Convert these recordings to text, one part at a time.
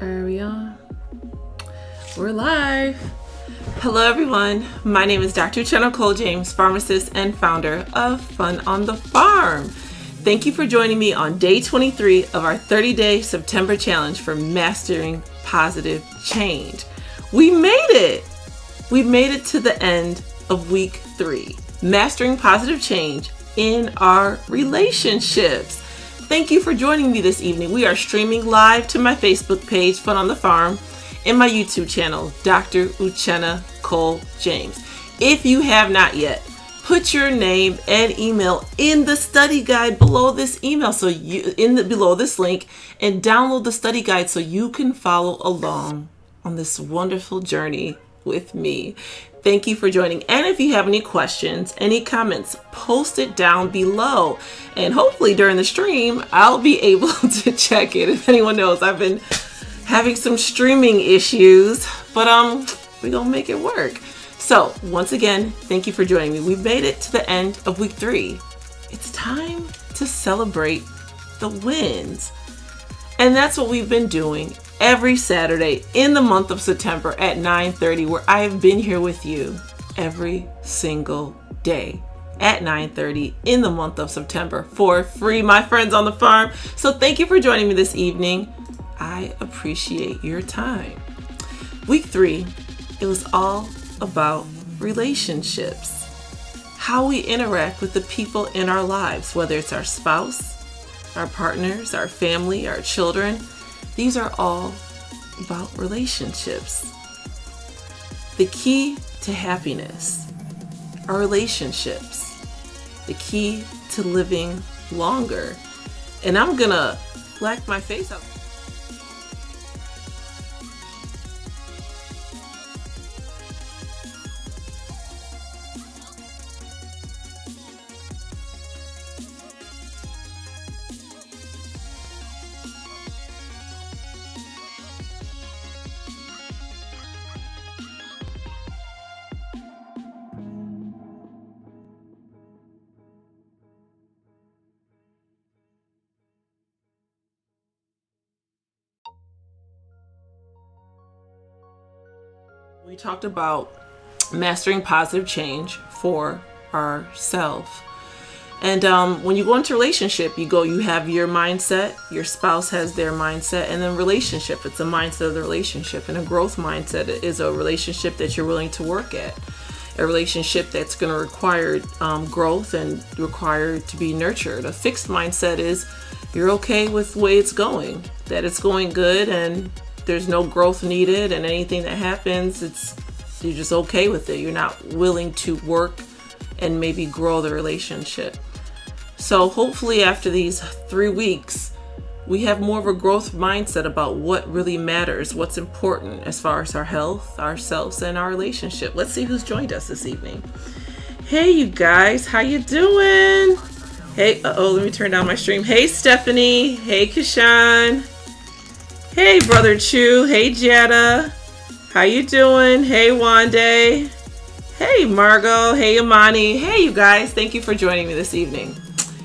Are we on? We're live. Hello everyone, my name is Dr. Kole-James, pharmacist and founder of Fun on the Farm. Thank you for joining me on day 23 of our 30-day September challenge for mastering positive change. We made it! We made it to the end of week 3, mastering positive change in our relationships. Thank you for joining me this evening. We are streaming live to my Facebook page, Fun on the Farm, and my YouTube channel, Dr. Kole-James. If you have not yet, put your name and email in the study guide below this email, below this link, and download the study guide so you can follow along on this wonderful journey with me. Thank you for joining. And if you have any questions, any comments, post it down below. And hopefully during the stream, I'll be able to check it. If anyone knows, I've been having some streaming issues, but we're gonna make it work. So once again, thank you for joining me. We've made it to the end of week 3. It's time to celebrate the wins. And that's what we've been doing every Saturday in the month of September at 9:30, where I have been here with you every single day at 9:30 in the month of September for free, my friends on the farm. So thank you for joining me this evening. I appreciate your time. Week 3, it was all about relationships, how we interact with the people in our lives, whether it's our spouse, our partners, our family, our children. These are all about relationships. The key to happiness are relationships. The key to living longer. And I'm gonna black my face out. We talked about mastering positive change for ourselves. And when you go into a relationship, you have your mindset, your spouse has their mindset, and then relationship, it's a mindset of the relationship. And a growth mindset is a relationship that you're willing to work at. A relationship that's going to require growth and require to be nurtured. A fixed mindset is you're okay with the way it's going, that it's going good and there's no growth needed, and anything that happens, you're just okay with it. You're not willing to work and maybe grow the relationship. So hopefully after these 3 weeks, we have more of a growth mindset about what really matters, what's important as far as our health, ourselves, and our relationship. Let's see who's joined us this evening. Hey, you guys, how you doing? Hey, let me turn down my stream. Hey, Stephanie. Hey, Kishan. Hey, Brother Chu. Hey, Jetta. How you doing? Hey, Wande. Hey, Margot. Hey, Imani. Hey, you guys. Thank you for joining me this evening.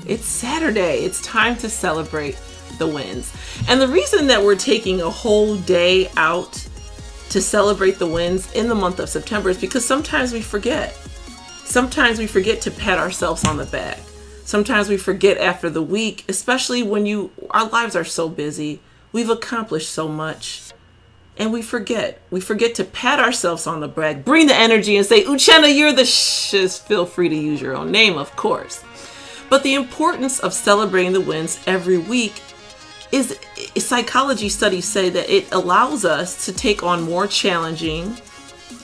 It's Saturday. It's time to celebrate the wins. And the reason that we're taking a whole day out to celebrate the wins in the month of September is because sometimes we forget. Sometimes we forget to pat ourselves on the back. Sometimes we forget after the week, especially when our lives are so busy. We've accomplished so much, and we forget. We forget to pat ourselves on the back, bring the energy and say, Uchenna, you're the just feel free to use your own name, of course. But the importance of celebrating the wins every week is, psychology studies say that it allows us to take on more challenging,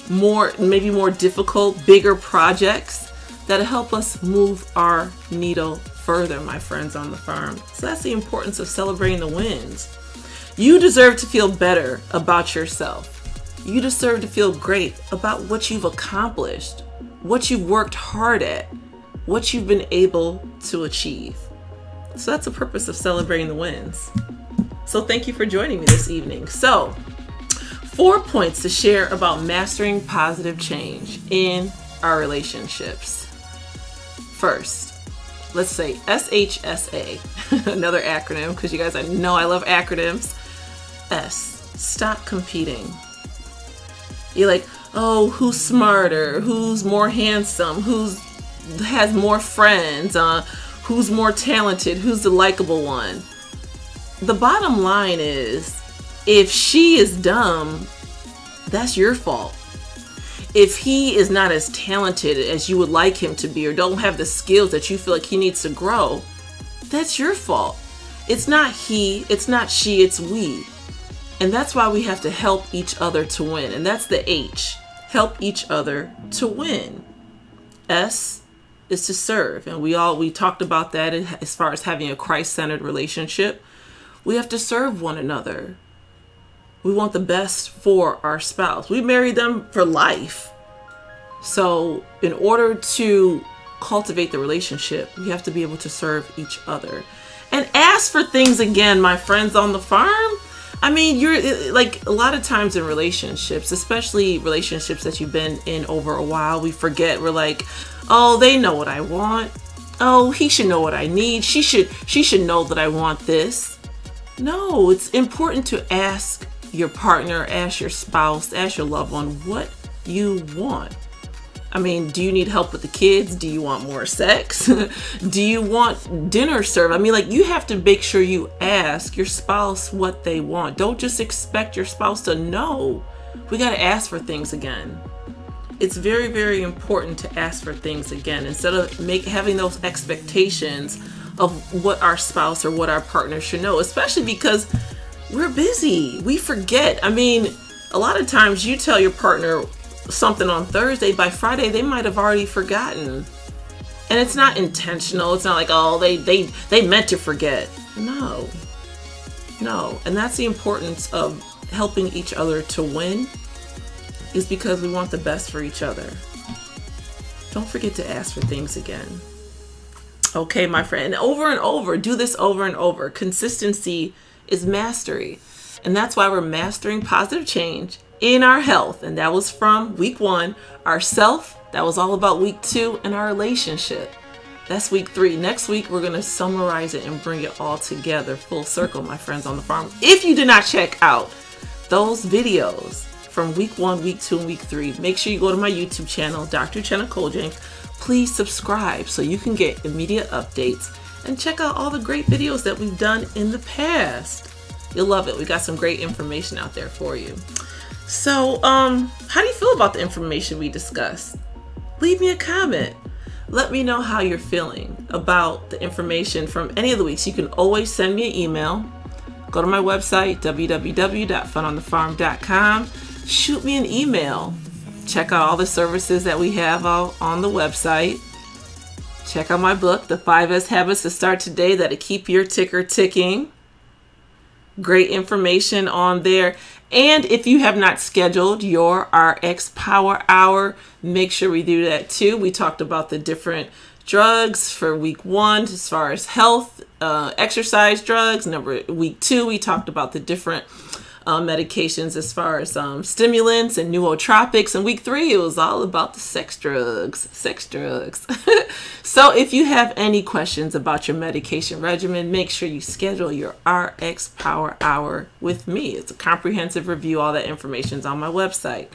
maybe more difficult, bigger projects that help us move our needle further, my friends on the farm. So that's the importance of celebrating the wins. You deserve to feel better about yourself. You deserve to feel great about what you've accomplished, what you've worked hard at, what you've been able to achieve. So that's the purpose of celebrating the wins. So thank you for joining me this evening. So 4 points to share about mastering positive change in our relationships. First, let's say SHSA, another acronym, because you guys, I know I love acronyms. S, Stop competing. You're like, oh, who's smarter? Who's more handsome? Who's has more friends? Who's more talented? Who's the likable one? The bottom line is, if she is dumb, that's your fault. If he is not as talented as you would like him to be, or don't have the skills that you feel like he needs to grow, that's your fault. It's not he, it's not she, it's we. And that's why we have to help each other to win. And that's the H. Help each other to win. S is to serve. And we talked about that as far as having a Christ-centered relationship. We have to serve one another. We want the best for our spouse. We marry them for life. So in order to cultivate the relationship, we have to be able to serve each other. And ask for things again, my friends on the farm. I mean, you're like, a lot of times in relationships, especially relationships that you've been in over a while, we forget. We're like, oh, they know what I want. Oh, he should know what I need. She should know that I want this. No, it's important to ask your partner, ask your spouse, ask your loved one what you want. I mean, do you need help with the kids? Do you want more sex? Do you want dinner served? I mean, like, you have to make sure you ask your spouse what they want. Don't just expect your spouse to know. We got to ask for things again. It's very, very important to ask for things again instead of having those expectations of what our spouse or what our partner should know, especially because we're busy. We forget. I mean, a lot of times you tell your partner something on Thursday, by Friday they might have already forgotten. And it's not intentional. It's not like, oh, they meant to forget. No. And that's the importance of helping each other to win, is because we want the best for each other. Don't forget to ask for things again. Okay, my friend, over and over, do this over and over. Consistency is mastery. And that's why we're mastering positive change in our health. And that was from week 1, our self. That was all about week 2, and our relationship. That's week 3. Next week, we're going to summarize it and bring it all together, full circle, my friends on the farm. If you did not check out those videos from week 1, week 2, and week 3, make sure you go to my YouTube channel, Dr. Kole-James. Please subscribe so you can get immediate updates and check out all the great videos that we've done in the past. You'll love it. We got some great information out there for you. So, how do you feel about the information we discussed? Leave me a comment. Let me know how you're feeling about the information from any of the weeks. You can always send me an email. Go to my website, www.funonthefarm.com. Shoot me an email. Check out all the services that we have on the website. Check out my book, The 5S Habits to Start Today That'll Keep Your Ticker Ticking. Great information on there. And if you have not scheduled your RX Power Hour, make sure we do that too. We talked about the different drugs for week 1 as far as health, exercise drugs. Week 2, we talked about the different medications as far as stimulants and nootropics. And week 3, it was all about the sex drugs. So if you have any questions about your medication regimen, make sure you schedule your RX Power Hour with me. It's a comprehensive review. All that information is on my website.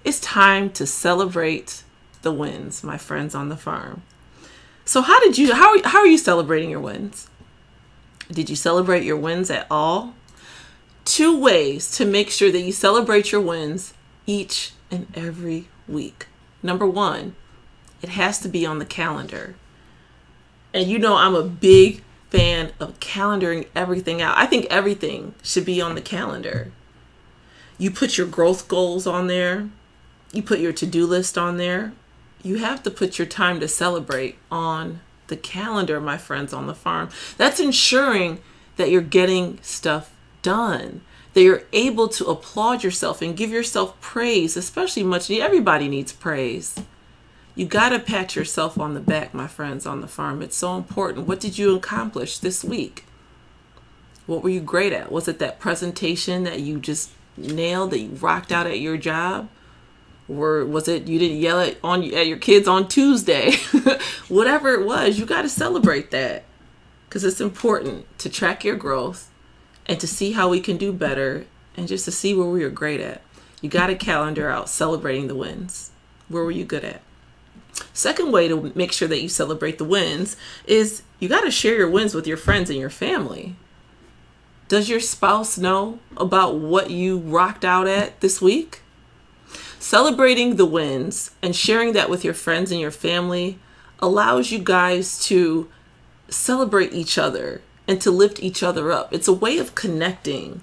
It's time to celebrate the wins, my friends on the farm. So how are you celebrating your wins? Did you celebrate your wins at all? 2 ways to make sure that you celebrate your wins each and every week. Number 1, it has to be on the calendar. And you know I'm a big fan of calendaring everything out. I think everything should be on the calendar. You put your growth goals on there. You put your to-do list on there. You have to put your time to celebrate on the calendar, my friends on the farm. That's ensuring that you're getting stuff done, that you're able to applaud yourself and give yourself praise, especially everybody needs praise. You got to pat yourself on the back, my friends on the farm. It's so important. What did you accomplish this week? What were you great at? Was it that presentation that you just nailed, that you rocked out at your job? Or was it you didn't yell at your kids on Tuesday? Whatever it was, you got to celebrate that, because it's important to track your growth and to see how we can do better and just to see where we were great at. You got a calendar out celebrating the wins. Where were you good at? Second way to make sure that you celebrate the wins is you got to share your wins with your friends and your family. Does your spouse know about what you rocked out at this week? Celebrating the wins and sharing that with your friends and your family allows you guys to celebrate each other and to lift each other up. It's a way of connecting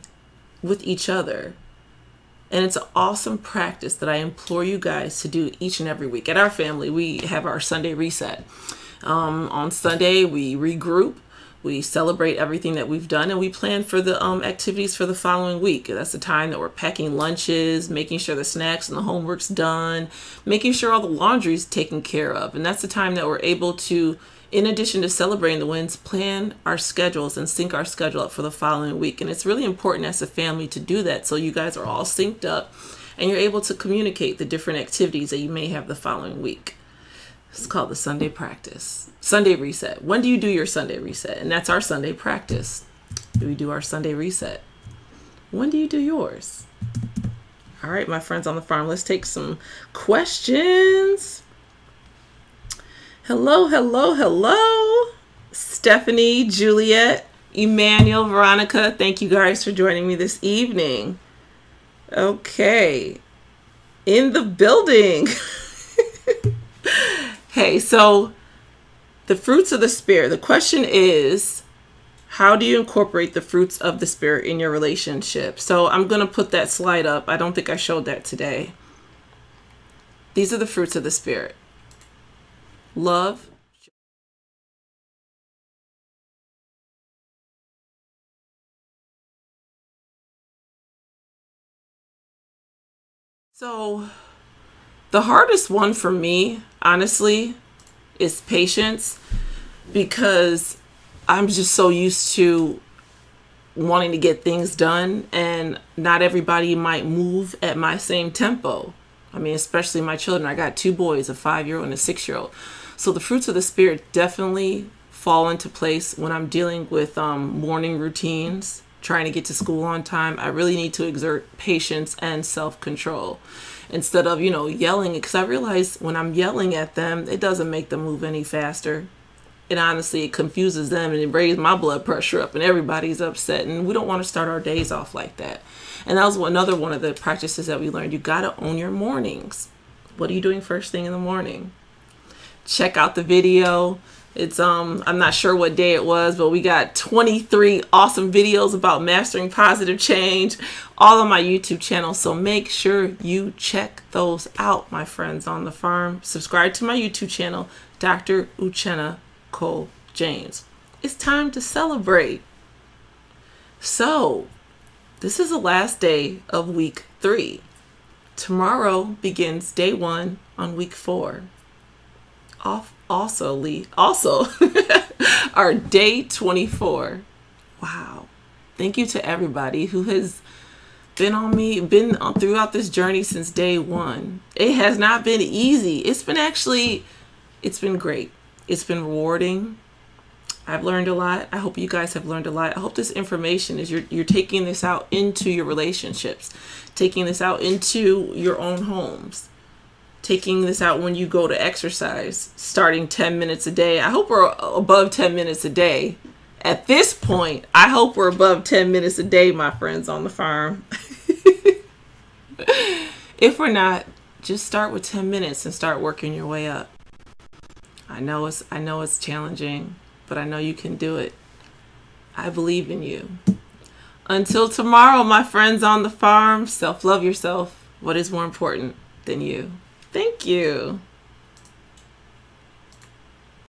with each other. And it's an awesome practice that I implore you guys to do each and every week. At our family, we have our Sunday reset. On Sunday, we regroup. We celebrate everything that we've done, and we plan for the activities for the following week. That's the time that we're packing lunches, making sure the snacks and the homework's done, making sure all the laundry's taken care of. And that's the time that we're able to, in addition to celebrating the wins, plan our schedules and sync our schedule up for the following week. And it's really important as a family to do that so you guys are all synced up and you're able to communicate the different activities that you may have the following week. It's called the Sunday practice. Sunday reset. When do you do your Sunday reset? And that's our Sunday practice. Do we do our Sunday reset? When do you do yours? All right, my friends on the farm, let's take some questions. Hello, hello, hello. Stephanie, Juliet, Emmanuel, Veronica, thank you guys for joining me this evening. Okay. In the building. Hey, so the fruits of the Spirit. The question is, how do you incorporate the fruits of the Spirit in your relationship? So I'm going to put that slide up. I don't think I showed that today. These are the fruits of the Spirit. Love. So the hardest one for me, honestly, is patience, because I'm just so used to wanting to get things done, and not everybody might move at my same tempo. I mean, especially my children. I got 2 boys, a 5-year-old and a 6-year-old. So the fruits of the Spirit definitely fall into place when I'm dealing with morning routines, trying to get to school on time. I really need to exert patience and self-control instead of, yelling, because I realize when I'm yelling at them, it doesn't make them move any faster. And honestly, it confuses them and it raises my blood pressure up and everybody's upset. And we don't want to start our days off like that. And that was another one of the practices that we learned. You got to own your mornings. What are you doing first thing in the morning? Check out the video. It's I'm not sure what day it was, but we got 23 awesome videos about mastering positive change all on my YouTube channel. So make sure you check those out, my friends on the farm. Subscribe to my YouTube channel, Dr. Uchenna Kole-James. It's time to celebrate. So this is the last day of week 3. Tomorrow begins day 1 on week 4. Also our day 24. Wow. Thank you to everybody who has been on me, throughout this journey since day 1. It has not been easy. It's been great. It's been rewarding. I've learned a lot. I hope you guys have learned a lot. I hope this information is you're taking this out into your relationships, taking this out into your own homes, taking this out when you go to exercise, starting 10 minutes a day. I hope we're above 10 minutes a day. At this point, I hope we're above 10 minutes a day, my friends on the farm. If we're not, just start with 10 minutes and start working your way up. I know it's challenging, but I know you can do it. I believe in you. Until tomorrow, my friends on the farm, self-love yourself. What is more important than you? Thank you.